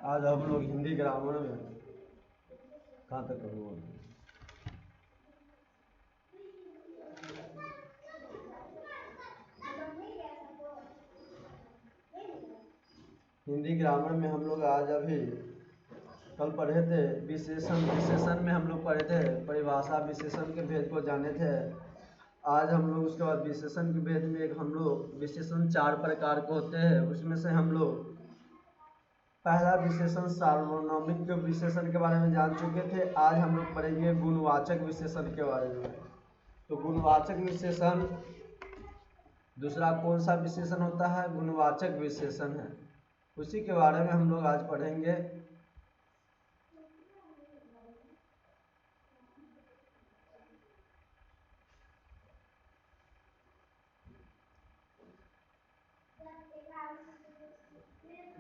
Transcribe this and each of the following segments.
आज हम लोग हिंदी ग्रामर में कहाँ तक करूँगा। हिंदी ग्रामर में हम लोग आज अभी कल पढ़े थे विशेषण में हम लोग पढ़े थे परिभाषा विशेषण के भेद को जाने थे। आज हम लोग उसके बाद विशेषण के भेद में एक हम लोग विशेषण 4 प्रकार के होते हैं, उसमें से हम लोग पहला विशेषण सार्वनामिक विशेषण के बारे में जान चुके थे। आज हम लोग पढ़ेंगे गुणवाचक विशेषण के बारे में। तो गुणवाचक विशेषण दूसरा कौन सा विशेषण होता है? गुणवाचक विशेषण है, उसी के बारे में हम लोग आज पढ़ेंगे।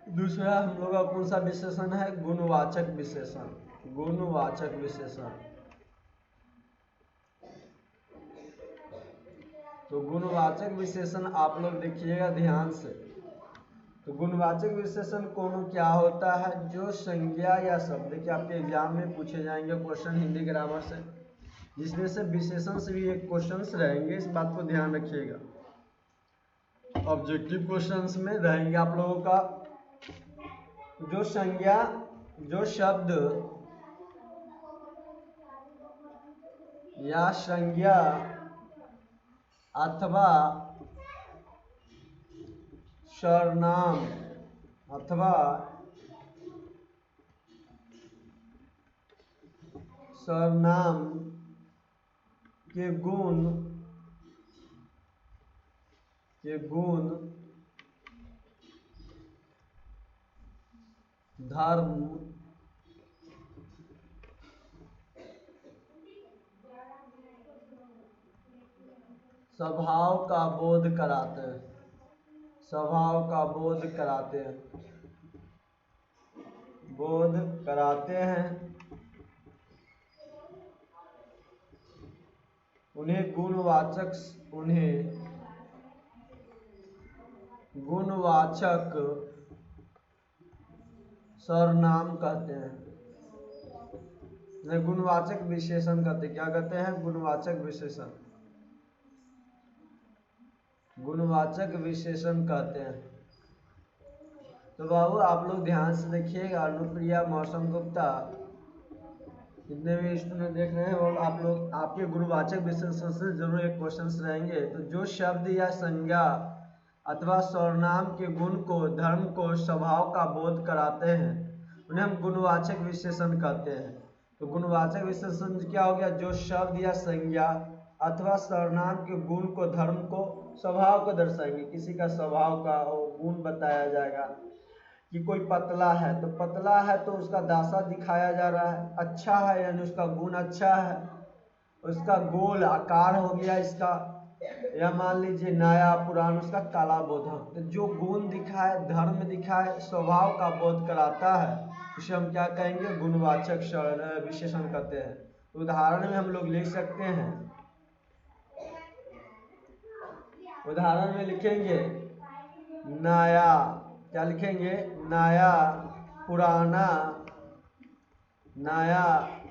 दूसरा हम लोग का कौन सा विशेषण है? गुणवाचक विशेषण। गुणवाचक विशेषण। तो गुणवाचक विशेषण आप लोग देखिएगा ध्यान से। तो गुणवाचक विशेषण कौन क्या होता है? जो संज्ञा या शब्द, देखिए आपके एग्जाम में पूछे जाएंगे क्वेश्चन हिंदी ग्रामर से, जिसमें से विशेषण से भी एक क्वेश्चंस रहेंगे, इस बात को ध्यान रखिएगा। ऑब्जेक्टिव क्वेश्चंस में रहेंगे आप लोगों का जो संज्ञा, जो शब्द या संज्ञा अथवा सर्वनाम अथवा सर्वनाम के गुण धर्म स्वभाव का बोध कराते हैं। स्वभाव का बोध कराते हैं। उन्हें गुणवाचक सर्वनाम कहते हैं। गुणवाचक विशेषण कहते, क्या कहते हैं? गुणवाचक विशेषण। गुणवाचक विशेषण कहते हैं। तो बाबू आप लोग ध्यान से देखिएगा। अनुप्रिया, मौसम गुप्ता, जितने भी स्टूडेंट देख रहे हैं और आप लोग, आपके गुणवाचक विशेषण से जरूर एक क्वेश्चन रहेंगे। तो जो शब्द या संज्ञा अथवा सर्वनाम के गुण को, धर्म को, स्वभाव का बोध कराते हैं, उन्हें हम गुणवाचक विशेषण कहते हैं। तो गुणवाचक विशेषण क्या हो गया? जो शब्द या संज्ञा अथवा सर्वनाम के गुण को, धर्म को, स्वभाव को दर्शाएंगे। किसी का स्वभाव का गुण बताया जाएगा कि कोई पतला है तो पतला है तो उसका दासा दिखाया जा रहा है, अच्छा है यानी उसका गुण अच्छा है। उसका गोल आकार हो गया इसका, या मान लीजिए नया पुराना, उसका काला बोधक। तो जो गुण दिखाए, धर्म दिखाए, स्वभाव का बोध कराता है, उसे हम क्या कहेंगे? गुणवाचक विशेषण कहते हैं। उदाहरण में हम लोग लिख सकते हैं, उदाहरण में लिखेंगे नया, क्या लिखेंगे? नया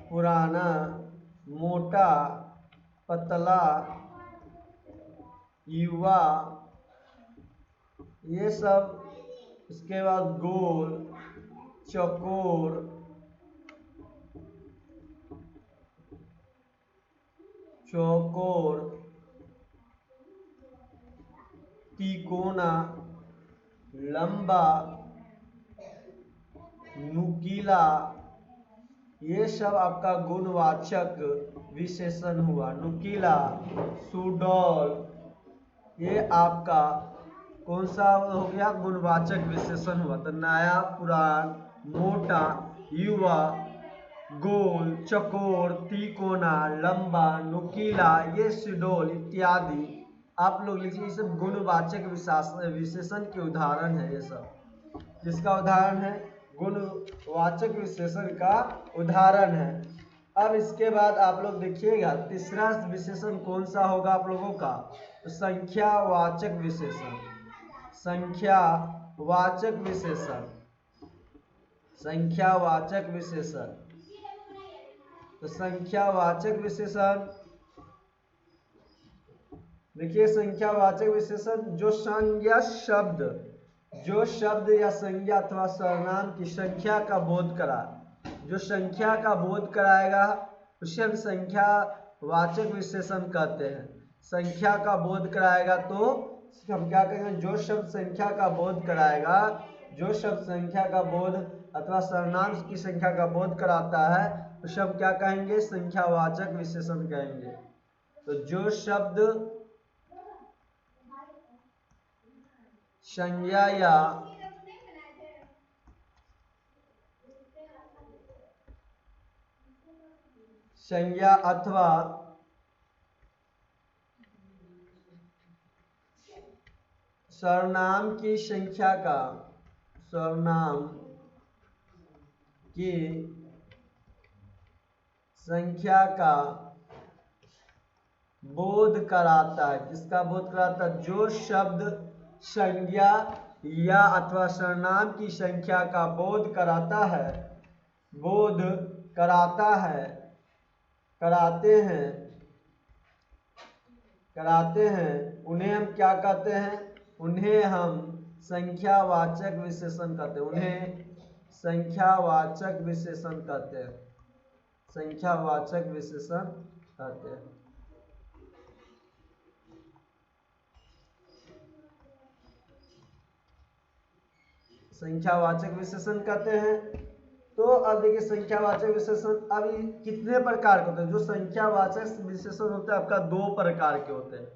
पुराना, मोटा पतला, युवा, ये सब। इसके बाद गोल, चौकोर, तिकोना, लंबा, नुकीला, ये सब आपका गुणवाचक विशेषण हुआ। नुकीला, सुडौल, ये आपका कौन सा हो गया? गुणवाचक विशेषण हुआ। तो नया, पुरान, मोटा, युवा, गोल, चकोर, तिकोना, लंबा, नुकीला, ये सुडौल इत्यादि आप लोग लिखिए। ये सब गुणवाचक विशेषण के उदाहरण है। ये सब किसका उदाहरण है? गुणवाचक विशेषण का उदाहरण है। अब इसके बाद आप लोग देखिएगा तीसरा विशेषण कौन सा होगा आप लोगों का? तो संख्यावाचक विशेषण। संख्यावाचक विशेषण। संख्यावाचक विशेषण। तो संख्यावाचक विशेषण देखिए, संख्यावाचक विशेषण जो संज्ञा शब्द, जो शब्द या संज्ञा अथवा सर्वनाम की संख्या का बोध करा, जो संख्या का बोध कराएगा उसे हम संख्यावाचक विशेषण कहते हैं। संख्या का बोध कराएगा तो हम क्या कहेंगे, जो शब्द संख्या का बोध कराएगा, जो शब्द संख्या का बोध अथवा सर्वनाम की संख्या का बोध कराता है उसे हम क्या कहेंगे, संख्यावाचक विशेषण कहेंगे। तो जो शब्द संज्ञा या संज्ञा अथवा सर्वनाम की संख्या का, सर्वनाम की संख्या का बोध कराता है। किसका बोध कराता है? जो शब्द संज्ञा या अथवा सर्वनाम की संख्या का बोध कराता है, बोध कराता है, कराते हैं, उन्हें हम क्या कहते हैं? उन्हें हम संख्यावाचक विशेषण कहते हैं। उन्हें संख्यावाचक विशेषण कहते हैं। संख्यावाचक विशेषण कहते हैं। संख्यावाचक विशेषण कहते हैं। तो अब देखिए, संख्यावाचक विशेषण अभी कितने प्रकार के होते हैं? जो संख्यावाचक विशेषण होते हैं आपका दो प्रकार के होते हैं।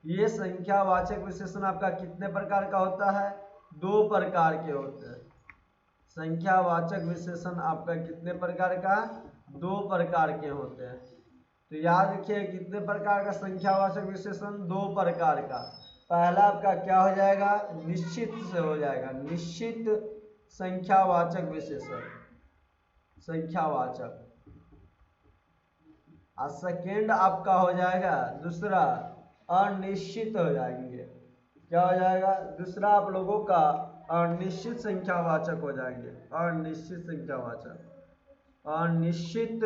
ये संख्यावाचक विशेषण आपका कितने प्रकार का होता है? दो प्रकार के होते हैं। संख्यावाचक विशेषण आपका कितने प्रकार का? दो प्रकार के होते हैं। तो याद रखिए, कितने प्रकार का संख्यावाचक विशेषण? दो प्रकार का। पहला आपका क्या हो जाएगा? निश्चित से हो जाएगा, निश्चित संख्यावाचक विशेषण, संख्यावाचक। और सेकेंड आपका हो जाएगा दूसरा अनिश्चित हो जाएंगे। क्या हो जाएगा? दूसरा आप लोगों का अनिश्चित संख्यावाचक हो जाएंगे। अनिश्चित संख्यावाचक, अनिश्चित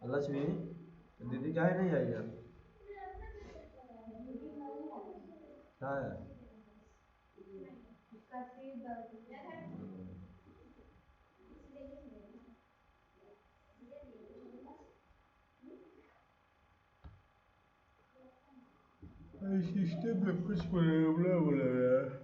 लक्ष्मी दीदी क्या है, नहीं आई है? क्या है? सिस्टम में कुछ प्रॉब्लम हो रहा है।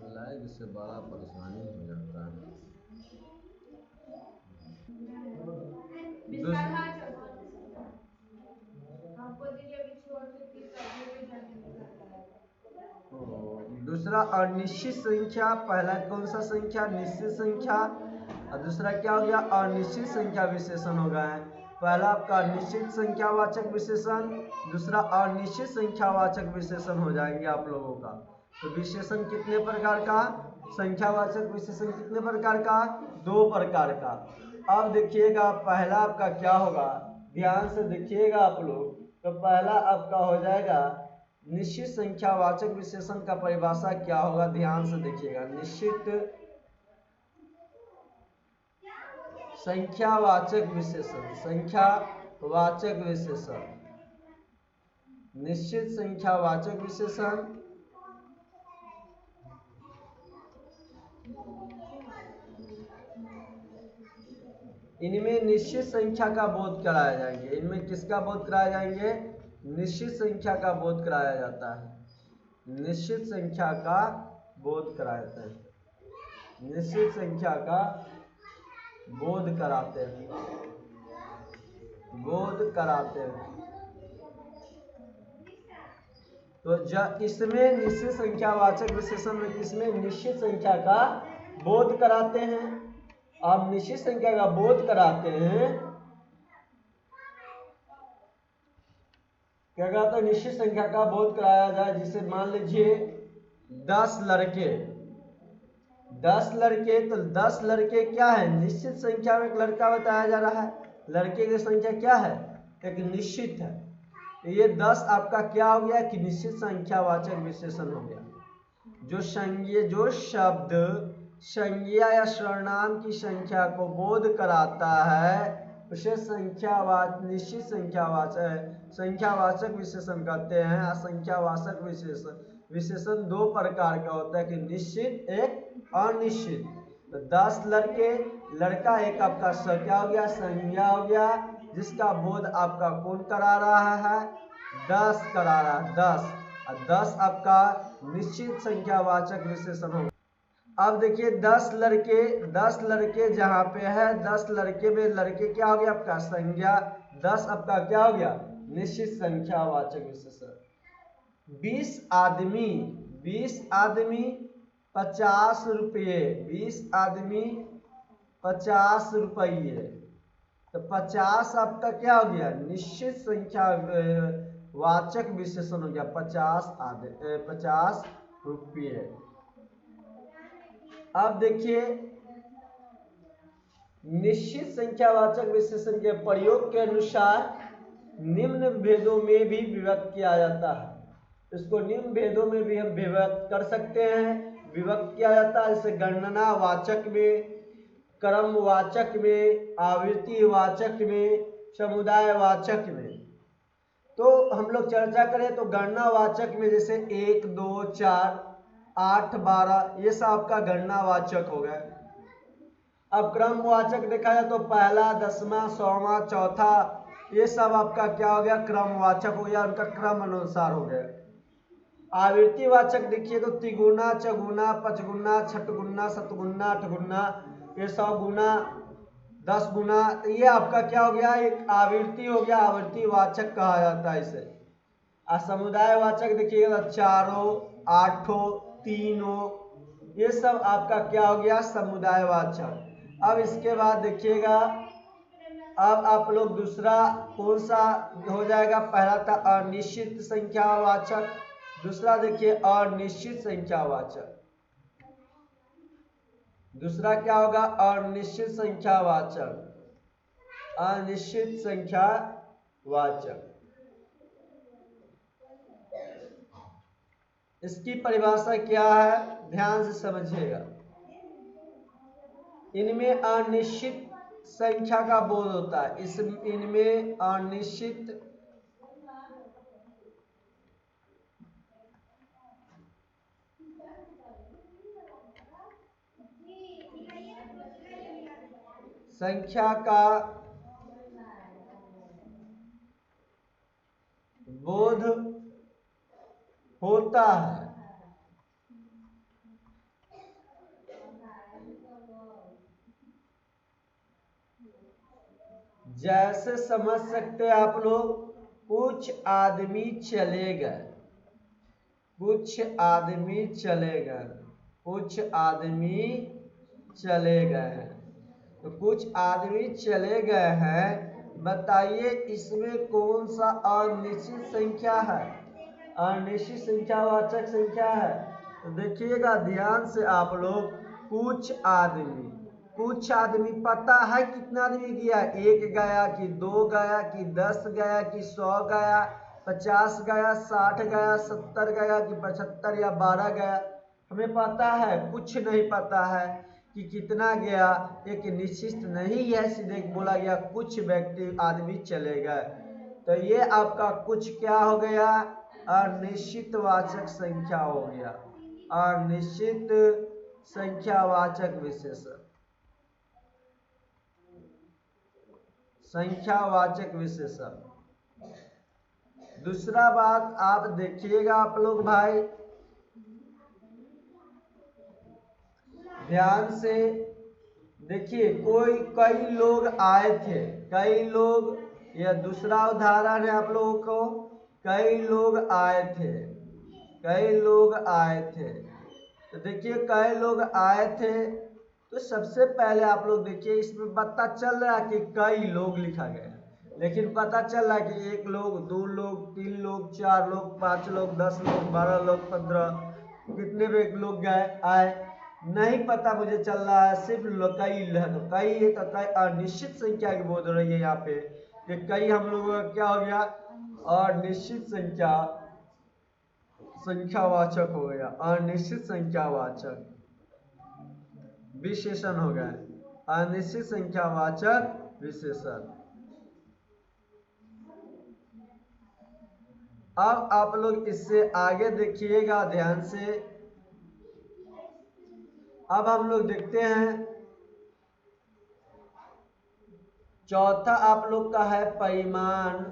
लाइव से बड़ा परेशानी हो जाता है। दूसरा अनिश्चित संख्या, पहला कौन सा संख्या? निश्चित संख्या। और दूसरा क्या हो गया? अनिश्चित संख्या विशेषण हो गए। पहला आपका निश्चित संख्यावाचक विशेषण, दूसरा अनिश्चित संख्यावाचक विशेषण हो जाएंगे आप लोगों का। तो विशेषण कितने प्रकार का? संख्यावाचक विशेषण कितने प्रकार का? दो प्रकार का। अब देखिएगा, पहला आपका क्या होगा? ध्यान से देखिएगा आप लोग। तो पहला आपका हो जाएगा निश्चित संख्यावाचक विशेषण का परिभाषा क्या होगा? ध्यान से देखिएगा। निश्चित संख्यावाचक विशेषण, संख्यावाचक विशेषण, निश्चित संख्यावाचक विशेषण इनमें निश्चित संख्या का बोध कराया जाएंगे। इनमें किसका बोध कराया जाएंगे? निश्चित संख्या का बोध कराया जाता है। निश्चित संख्या का बोध कराया जाता है। निश्चित संख्या का बोध कराते हैं, बोध कराते हैं। तो इसमें निश्चित संख्यावाचक विशेषण में किसमें निश्चित संख्या का बोध कराते हैं। आप निश्चित संख्या का बोध कराते हैं, क्या कहते हैं, निश्चित संख्या का बोध कराया जाए। जिसे मान लीजिए 10 लड़के, 10 लड़के, तो 10 लड़के क्या है, निश्चित संख्या में एक लड़का बताया जा रहा है। लड़के की संख्या क्या है, एक निश्चित है। तो ये 10 आपका क्या हो गया कि निश्चित संख्यावाचक विशेषण हो गया। जो शब्द संज्ञा या सर्वनाम की संख्या को बोध कराता है उसे निश्चित संख्यावाचक विशेषण कहते हैं। असंख्यावाचक विशेषण दो प्रकार का होता है कि निश्चित एक अनिश्चित। तो 10 लड़के, लड़का एक आपका क्या हो गया, संज्ञा हो गया, जिसका बोध आपका कौन करा रहा है, 10 करा रहा है, 10। और 10 आपका निश्चित संख्यावाचक विशेषण हो। अब देखिए 10 लड़के जहाँ पे है, 10 लड़के में लड़के क्या हो गया आपका संज्ञा, 10 आपका क्या हो गया निश्चित संख्यावाचक विशेषण। 20 आदमी 50 रुपये, 20 आदमी 50 रुपये, तो 50 आपका क्या हो गया निश्चित संख्या वाचक विशेषण हो गया, 50 रुपये। अब देखिए निश्चित संख्यावाचक विशेषण के प्रयोग के अनुसार निम्न भेदों में भी विभक्त किया जाता है। इसको निम्न भेदों में भी हम विभक्त कर सकते हैं, विभक्त किया जाता है। जैसे गणना वाचक में, क्रम वाचक में, आवृत्ति वाचक में, समुदाय वाचक में। तो हम लोग चर्चा करें तो गणना वाचक में जैसे 1, 2, 4, 8, 12 ये सब आपका गणना वाचक हो गए। अब क्रम वाचक देखा जाए तो पहला, 10वां, 100वां, चौथा, ये सब आपका क्या हो गया क्रमवाचक हो गया, उनका क्रम अनुसार हो गया। आवृत्ति वाचक देखिए तो तिगुना, चगुना, पचगुना, छठगुना, सतगुना, अठगुना, ये 100 गुना, 10 गुना, तो ये आपका क्या हो गया एक आवृत्ति हो गया, आवृत्ति वाचक कहा जाता है इसे। समुदाय वाचक देखिएगा 4, 8, 3, ये सब आपका क्या हो गया समुदाय वाचक। अब इसके बाद देखिएगा, अब आप लोग दूसरा कौन सा हो जाएगा, पहला था अनिश्चित संख्यावाचक, दूसरा देखिए अनिश्चित संख्यावाचक। दूसरा क्या होगा अनिश्चित संख्यावाचक, अनिश्चित संख्यावाचक। इसकी परिभाषा क्या है ध्यान से समझिएगा। इनमें अनिश्चित संख्या का बोध होता है, इनमें अनिश्चित संख्या का बोध होता है। जैसे समझ सकते हैं आप लोग, कुछ आदमी चले गए, कुछ आदमी चले गए, कुछ आदमी चले गए हैं। तो कुछ आदमी चले गए हैं, बताइए इसमें कौन सा अनिश्चित संख्या है, अनिश्चित संख्यावाचक संख्या है। तो देखिएगा ध्यान से आप लोग, कुछ आदमी पता है कितना आदमी गया, 1 गया कि 2 गया कि 10 गया कि 100 गया, 50 गया, 60 गया, 70 गया कि 75 या 12 गया, हमें पता है। कुछ नहीं पता है कि कितना गया, एक निश्चित नहीं है, सीधे बोला गया कुछ व्यक्ति आदमी चले गए। तो ये आपका कुछ क्या हो गया अनिश्चित वाचक संख्या हो गया, अनिश्चित संख्यावाचक विशेषण, संख्यावाचक विशेषण। दूसरा बात आप देखिएगा आप लोग भाई, ध्यान से देखिए, कई लोग आए थे, कई लोग, यह दूसरा उदाहरण है आप लोगों को। कई लोग आए थे, कई लोग आए थे। तो देखिए कई लोग आए थे, तो सबसे पहले आप लोग देखिए इसमें पता चल रहा है कि कई लोग लिखा गया, लेकिन पता चल रहा है कि 1 लोग, 2 लोग, 3 लोग, 4 लोग, 5 लोग, 10 लोग, 12 लोग, 15, कितने भी लोग गए आए नहीं पता मुझे चल रहा है। सिर्फ कई तो कई है, तो कई अनिश्चित संख्या की बोल रही है यहाँ पे कि कई हम लोगों का क्या हो गया, अनिश्चित संख्या, संख्यावाचक हो गया, अनिश्चित संख्यावाचक विशेषण हो गया, अनिश्चित संख्यावाचक विशेषण। अब आप लोग इससे आगे देखिएगा ध्यान से। अब हम लोग देखते हैं चौथा आप लोग का है परिमाण।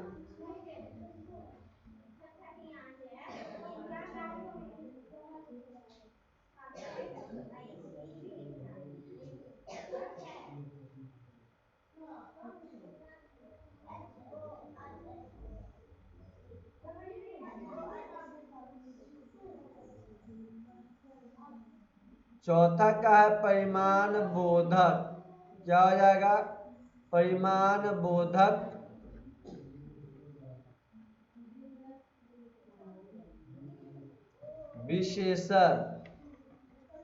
चौथा का है परिमाण बोधक। क्या हो जाएगा, परिमाण बोधक विशेषण,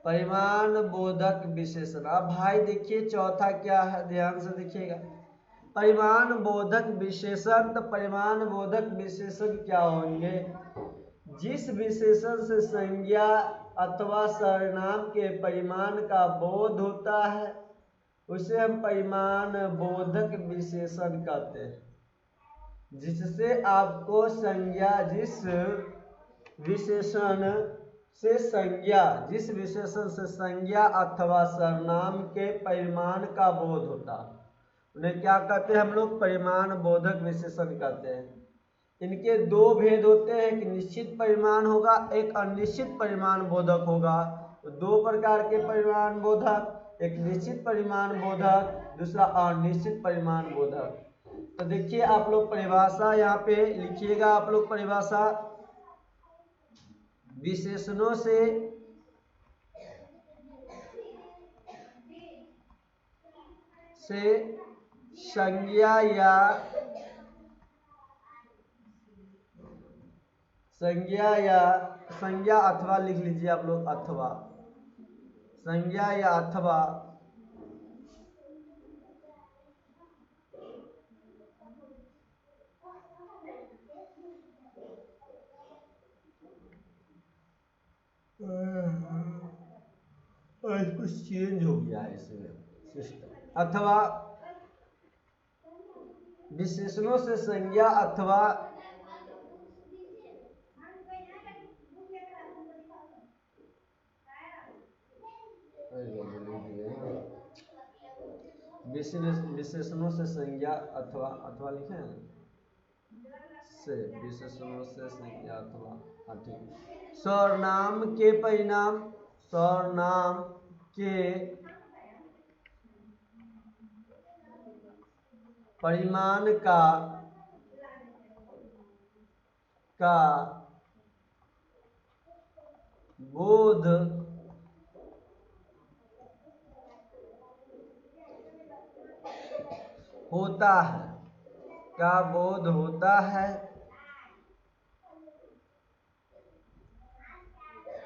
परिमाण बोधक विशेषण। अब भाई देखिए चौथा क्या है, ध्यान से देखिएगा, परिमाण बोधक विशेषण। तो परिमाण बोधक विशेषण क्या होंगे, जिस विशेषण से संज्ञा अथवा सर्वनाम के परिमाण का बोध होता है उसे हम परिमाण बोधक विशेषण कहते हैं। जिससे आपको संज्ञा, जिस विशेषण से संज्ञा, जिस विशेषण से संज्ञा अथवा सर्वनाम के परिमाण का बोध होता उन्हें क्या कहते हैं हम लोग, परिमाण बोधक विशेषण कहते हैं। इनके 2 भेद होते हैं, एक निश्चित परिमाण होगा, एक अनिश्चित परिमाण बोधक होगा। 2 प्रकार के परिमाण बोधक, एक निश्चित परिमाण बोधक, दूसरा अनिश्चित परिमाण बोधक। तो देखिए आप लोग परिभाषा यहाँ पे लिखिएगा, आप लोग परिभाषा, विशेषणों से संज्ञा या संज्ञा अथवा लिख लीजिए आप लोग, अथवा संज्ञा या अथवा कुछ चेंज हो गया है इसमें सिस्टम। अथवा विशेषणों से संज्ञा अथवा विशेषणों से संज्ञा अथवा, अथवा लिखे हैं से, विशेषणों से संज्ञा अथवा, हाँ ठीक, सर्वनाम के परिणाम, सर्वनाम के परिमाण का बोध होता है, का बोध होता है,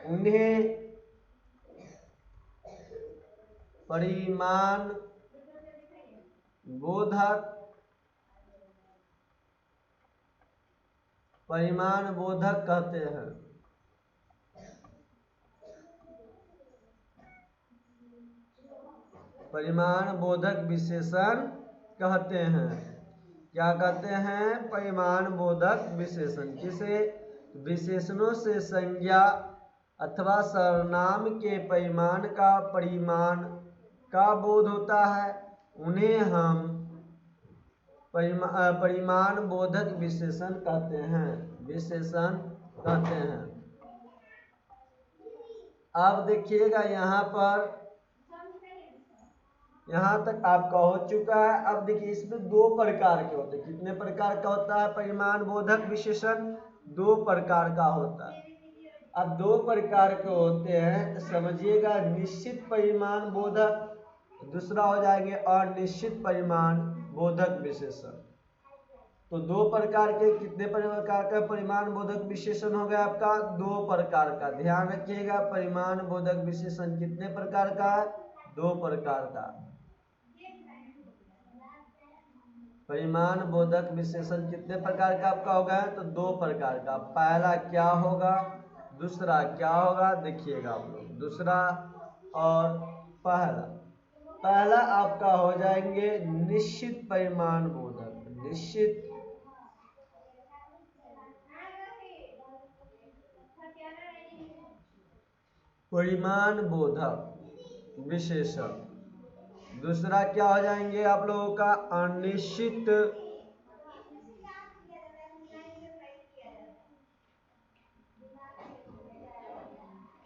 उन्हें परिमाण बोधक, परिमाण बोधक कहते हैं। परिमाण बोधक विशेषण कहते हैं। क्या कहते हैं, परिमाण बोधक विशेषण। किसे, विशेषणों से संज्ञा अथवा सर्वनाम के परिमाण का बोध होता है, उन्हें हम परिमाण बोधक विशेषण कहते हैं, विशेषण कहते हैं। अब देखिएगा यहाँ पर यहाँ तक आपका हो चुका है। अब देखिए इसमें दो प्रकार के होते हैं। कितने प्रकार का होता है परिमाण बोधक विशेषण? दो प्रकार का होता है। अब दो प्रकार के होते हैं तो समझिएगा, निश्चित परिमाण बोधक, दूसरा हो जाएंगे अनिश्चित परिमाण बोधक विशेषण। तो दो प्रकार के, कितने प्रकार का परिमाण बोधक विशेषण हो गया आपका? दो प्रकार का। ध्यान रखिएगा, परिमाण बोधक विशेषण कितने प्रकार का है? दो प्रकार का। परिमाण बोधक विशेषण कितने प्रकार का आपका होगा? तो दो प्रकार का। पहला क्या होगा, दूसरा क्या होगा, देखिएगा आप लोग। दूसरा और पहला। पहला आपका हो जाएंगे निश्चित परिमाण बोधक, निश्चित परिमाण बोधक विशेषण। दूसरा क्या हो जाएंगे आप लोगों का? अनिश्चित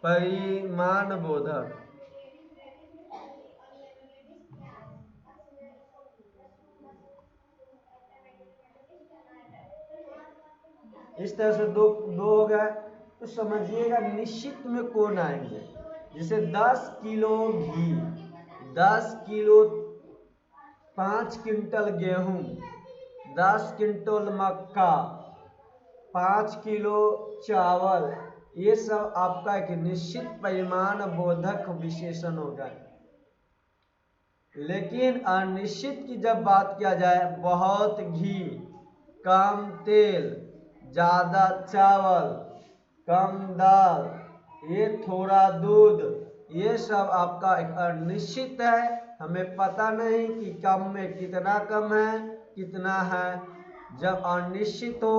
परिमाण बोधक। इस तरह से दो दो हो गए। तो समझिएगा निश्चित में कौन आएंगे? जैसे 10 किलो घी, 10 किलो, 5 क्विंटल गेहूं, 10 क्विंटल मक्का, 5 किलो चावल, ये सब आपका एक निश्चित परिमाण बोधक विशेषण होगा। लेकिन अनिश्चित की जब बात किया जाए, बहुत घी, कम तेल, ज्यादा चावल, कम दाल, ये थोड़ा दूध, ये सब आपका एक अनिश्चित है। हमें पता नहीं कि कम में कितना कम है कितना है। जब अनिश्चित हो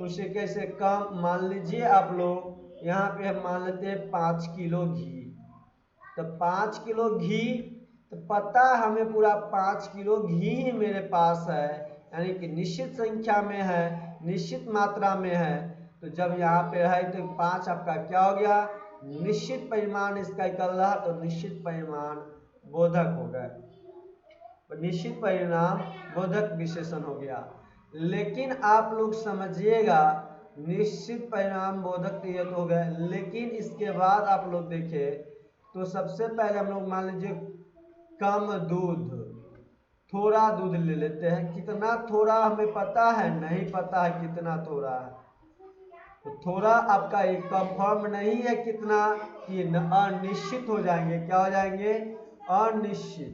उसे कैसे कम, मान लीजिए आप लोग यहाँ पे हम मान लेते हैं 5 किलो घी। तो 5 किलो घी, तो पता हमें पूरा 5 किलो घी मेरे पास है, यानी कि निश्चित संख्या में है, निश्चित मात्रा में है। तो जब यहाँ पे है तो 5 आपका क्या हो गया? निश्चित परिमाण इसका निकल रहा, तो निश्चित परिमाण बोधक हो गए, निश्चित परिमाण बोधक विशेषण हो गया। लेकिन आप लोग समझिएगा, निश्चित परिमाण बोधक तो ये तो हो गए, लेकिन इसके बाद आप लोग देखें तो सबसे पहले हम लोग मान लीजिए कम दूध, थोड़ा दूध ले लेते हैं। कितना थोड़ा हमें पता है? नहीं पता है कितना थोड़ा है। तो थोड़ा आपका एक कंफर्म नहीं है कितना, कि अनिश्चित हो जाएंगे। क्या हो जाएंगे? अनिश्चित।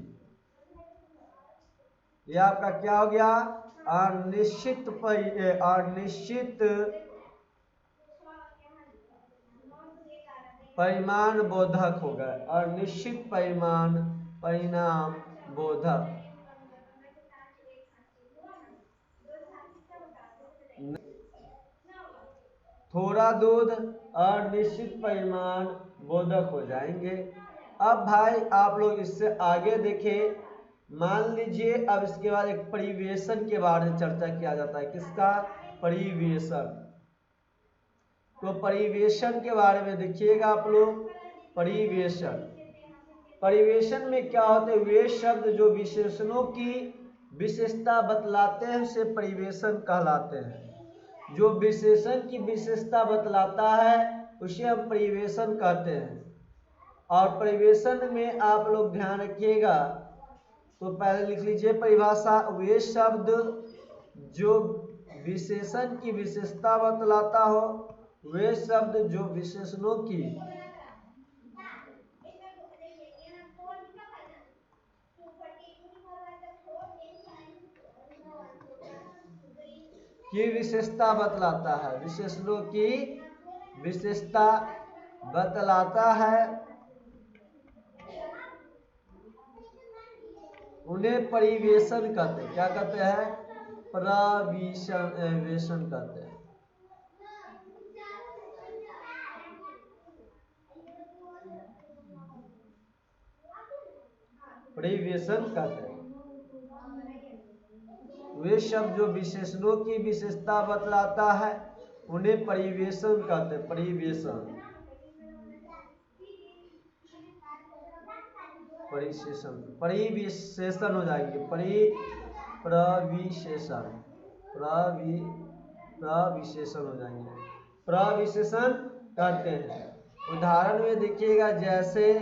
यह आपका क्या हो गया? अनिश्चित अनिश्चित परिमाण बोधक हो गए, अनिश्चित परिमाण परिणाम बोधक। थोड़ा दूध और निश्चित परिमाण बोधक हो जाएंगे। अब भाई आप लोग इससे आगे देखें, मान लीजिए अब इसके बाद एक परिवेशन के बारे में चर्चा किया जाता है। किसका? परिवेशन। तो परिवेशन के बारे में देखिएगा आप लोग। परिवेशन, परिवेशन में क्या होते हैं? वे शब्द जो विशेषणों की विशेषता बतलाते हैं उसे परिवेशन कहलाते हैं। जो विशेषण की विशेषता बतलाता है उसे हम परिवेशन कहते हैं। और परिवेशन में आप लोग ध्यान रखिएगा, तो पहले लिख लीजिए परिभाषा। वे शब्द जो विशेषण की विशेषता बतलाता हो, वे शब्द जो विशेषणों की विशेषता बतलाता है, विशेषणों की विशेषता बतलाता है, उन्हें परिवेशन कहते हैं। क्या कहते हैं? परिवेशन कहते हैं। परिवेशन कहते हैं वे शब्द जो विशेषणों की विशेषता बतलाता है, उन्हें परिवेशन कहते हैं। परिवेशन। परिशेषण, परिविशेषण हो जाएंगे, प्रविशेषण हो जाएंगे, प्रविशेषण करते हैं। उदाहरण में देखिएगा, जैसे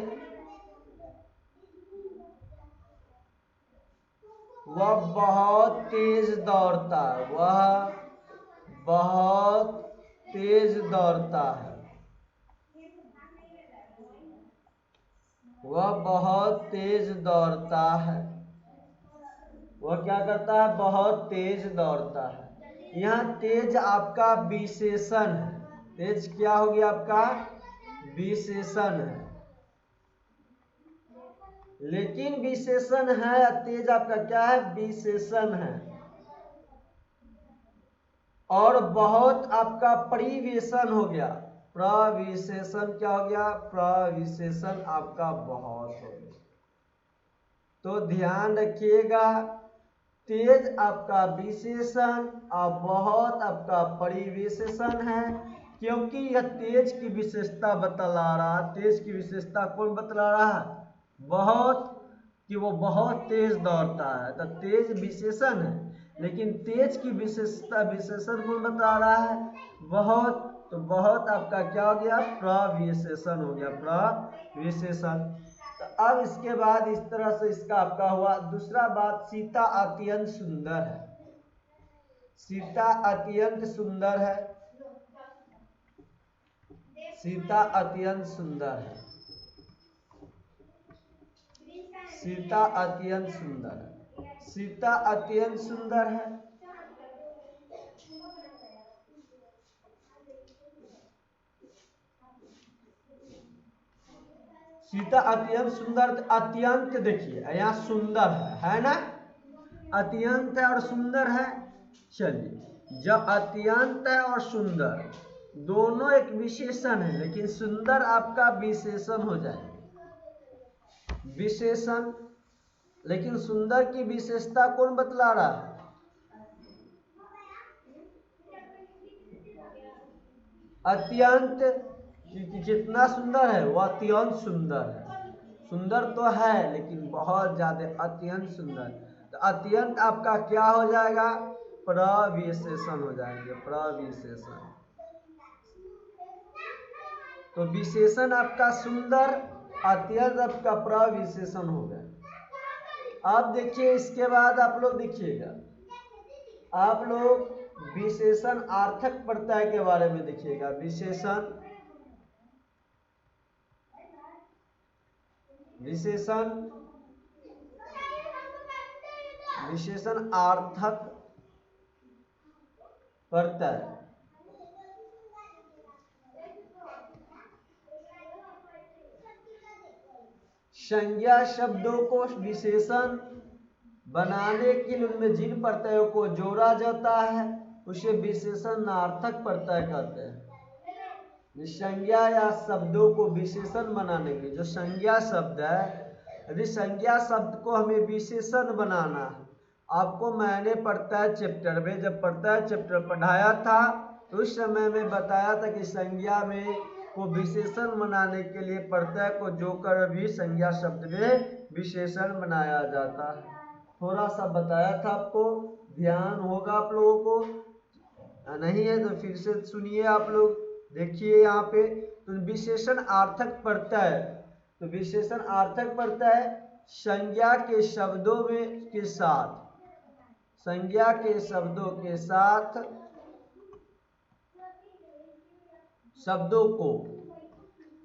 वह बहुत तेज दौड़ता है, वह बहुत तेज दौड़ता है, वह बहुत तेज दौड़ता है, वह क्या करता है, बहुत तेज दौड़ता है। यहाँ तेज आपका विशेषण है, तेज क्या हो गया आपका, विशेषण है, लेकिन विशेषण है, तेज आपका क्या है, विशेषण है। और बहुत आपका परिवेशन हो गया, प्रविशेषण क्या हो गया, प्रविशेषण आपका बहुत हो गया। तो ध्यान रखिएगा, तेज आपका विशेषण और बहुत आपका परिविशेषण है, क्योंकि यह तेज की विशेषता बतला रहा है। तेज की विशेषता कौन बतला रहा है, बहुत, कि वो बहुत तेज दौड़ता है, तो तेज विशेषण है, लेकिन तेज की विशेषता विशेषण कौन बता रहा है, बहुत। तो बहुत आपका क्या हो गया, प्रविशेषण हो गया, प्रविशेषण। तो अब इसके बाद इस तरह से इसका आपका हुआ। दूसरा बात, सीता अत्यंत सुंदर है, सीता अत्यंत सुंदर है, सीता अत्यंत सुंदर है, सीता अत्यंत सुंदर है, सीता अत्यंत सुंदर है। सीता अत्यंत सुंदर, अत्यंत देखिए यहाँ सुंदर है ना, अत्यंत है और सुंदर है। चलिए, जब अत्यंत है और सुंदर दोनों एक विशेषण है, लेकिन सुंदर आपका विशेषण हो जाए, विशेषण, लेकिन सुंदर की विशेषता कौन बतला रहा है, अत्यंत, कितना सुंदर है, वो अत्यंत सुंदर है। सुंदर तो है लेकिन बहुत ज्यादा, अत्यंत सुंदर। तो अत्यंत आपका क्या हो जाएगा, प्रविशेषण हो जाएंगे, प्रविशेषण। तो विशेषण आपका सुंदर, अत्यंत आपका प्रविशेषण हो गया। अब देखिए, इसके बाद आप लोग देखिएगा, आप लोग विशेषण आर्थक प्रत्यय के बारे में देखिएगा। विशेषण, विशेषण, विशेषण आर्थक प्रत्यय, संज्ञा शब्दों को विशेषण बनाने के लिए उनमें जिन प्रत्ययों को जोड़ा जाता है उसे विशेषणार्थक प्रत्यय कहते हैं। संज्ञा या शब्दों को विशेषण बनाने के, जो संज्ञा शब्द है, यदि संज्ञा शब्द को हमें विशेषण बनाना है, आपको मैंने प्रत्यय चैप्टर में, जब प्रत्यय चैप्टर पढ़ाया था तो उस समय में बताया था कि संज्ञा में को विशेषण बनाने के लिए प्रत्यय को जोड़कर भी संज्ञा शब्द में विशेषण बनाया जाता है। थोड़ा सा बताया था आपको, ध्यान होगा आप लोगों को, नहीं है तो फिर से सुनिए आप लोग। देखिए यहाँ पे, तो विशेषण आर्थक प्रत्यय, तो विशेषण आर्थक प्रत्यय संज्ञा के शब्दों में के साथ, संज्ञा के शब्दों के साथ शब्दों को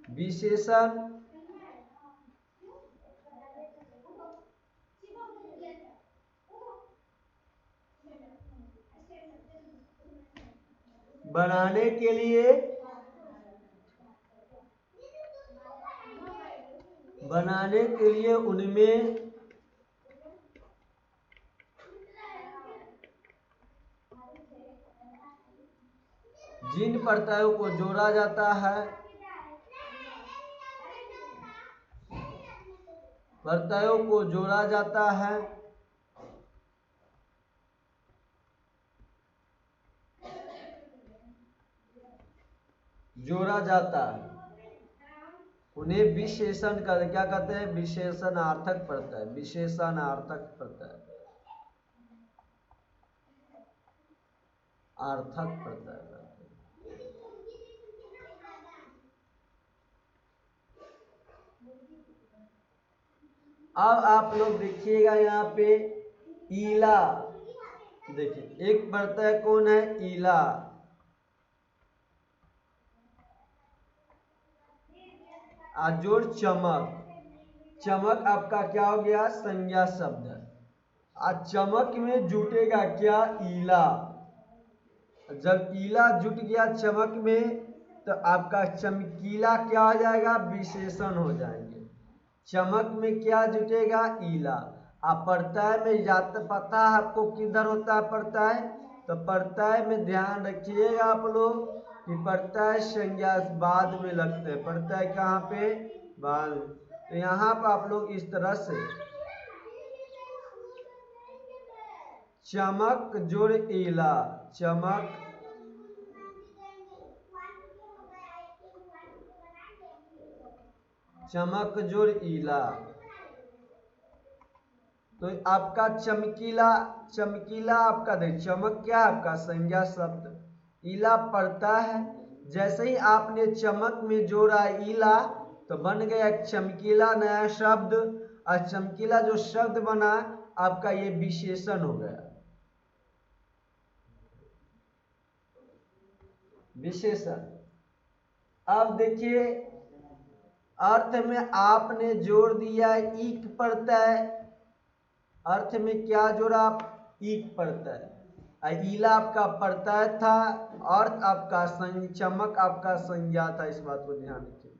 विशेषण बनाने के लिए, बनाने के लिए उनमें जिन प्रत्ययों को जोड़ा जाता है, प्रत्ययों को जोड़ा जाता है, जोड़ा जाता है, उन्हें विशेषण कर क्या कहते हैं? विशेषणार्थक प्रत्यय, विशेषणार्थक प्रत्यय, अर्थक प्रत्यय। अब आप लोग देखिएगा यहाँ पे ईला, देखिए एक प्रत्यय कौन है? ईला। जोड़ चमक, चमक आपका क्या हो गया? संज्ञा शब्द। आज चमक में जुटेगा क्या? ईला। जब ईला जुट गया चमक में तो आपका चमकीला क्या हो जाएगा? विशेषण हो जाएंगे। चमक में क्या जुटेगा? ईला। आप प्रत्यय में जाते, पता है आपको किधर होता है प्रत्यय? तो प्रत्यय में ध्यान रखिएगा आप लोग कि प्रत्यय संज्ञा बाद में लगते हैं। प्रत्यय कहाँ पे? बाद में। तो यहाँ पर आप लोग इस तरह से चमक जोड़ ईला, चमक चमक जोड़ ईला। तो आपका चमकीला, चमकीला आपका देख, चमक क्या है? आपका संज्ञा शब्द, ईला पड़ता है। जैसे ही आपने चमक में जोड़ा ईला तो बन गया एक चमकीला नया शब्द, और चमकीला जो शब्द बना आपका ये विशेषण हो गया, विशेषण। अब देखिए अर्थ में आपने जोड़ दिया ईक प्रत्यय, अर्थ में क्या जोड़ा? आप ईक प्रत्यय। ईला आपका प्रत्यय था, अर्थ आपका चमक आपका संज्ञा था, इस बात को ध्यान रखिए।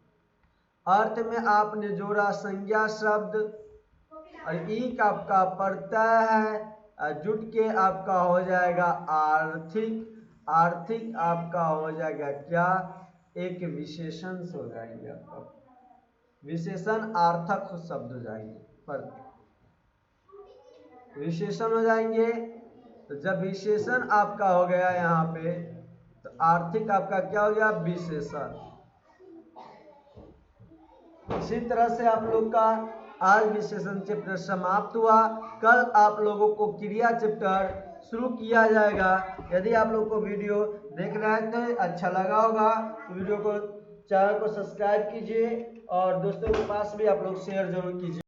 अर्थ में आपने जोड़ा संज्ञा शब्द, और ईक आपका प्रत्यय है, जुट के आपका हो जाएगा आर्थिक, आर्थिक आपका हो जाएगा क्या? एक विशेषण हो जाएंगे, आपका विशेषण आर्थक शब्द हो जाएंगे, पर विशेषण हो जाएंगे। तो जब विशेषण आपका हो गया यहाँ पे तो आर्थिक आपका क्या हो गया? विशेषण। इसी तरह से आप लोग का आज विशेषण चैप्टर समाप्त हुआ। कल आप लोगों को क्रिया चैप्टर शुरू किया जाएगा। यदि आप लोग को वीडियो देख रहे हैं तो अच्छा लगा होगा तो वीडियो को, चैनल को सब्सक्राइब कीजिए और दोस्तों के पास भी आप लोग शेयर जरूर कीजिए।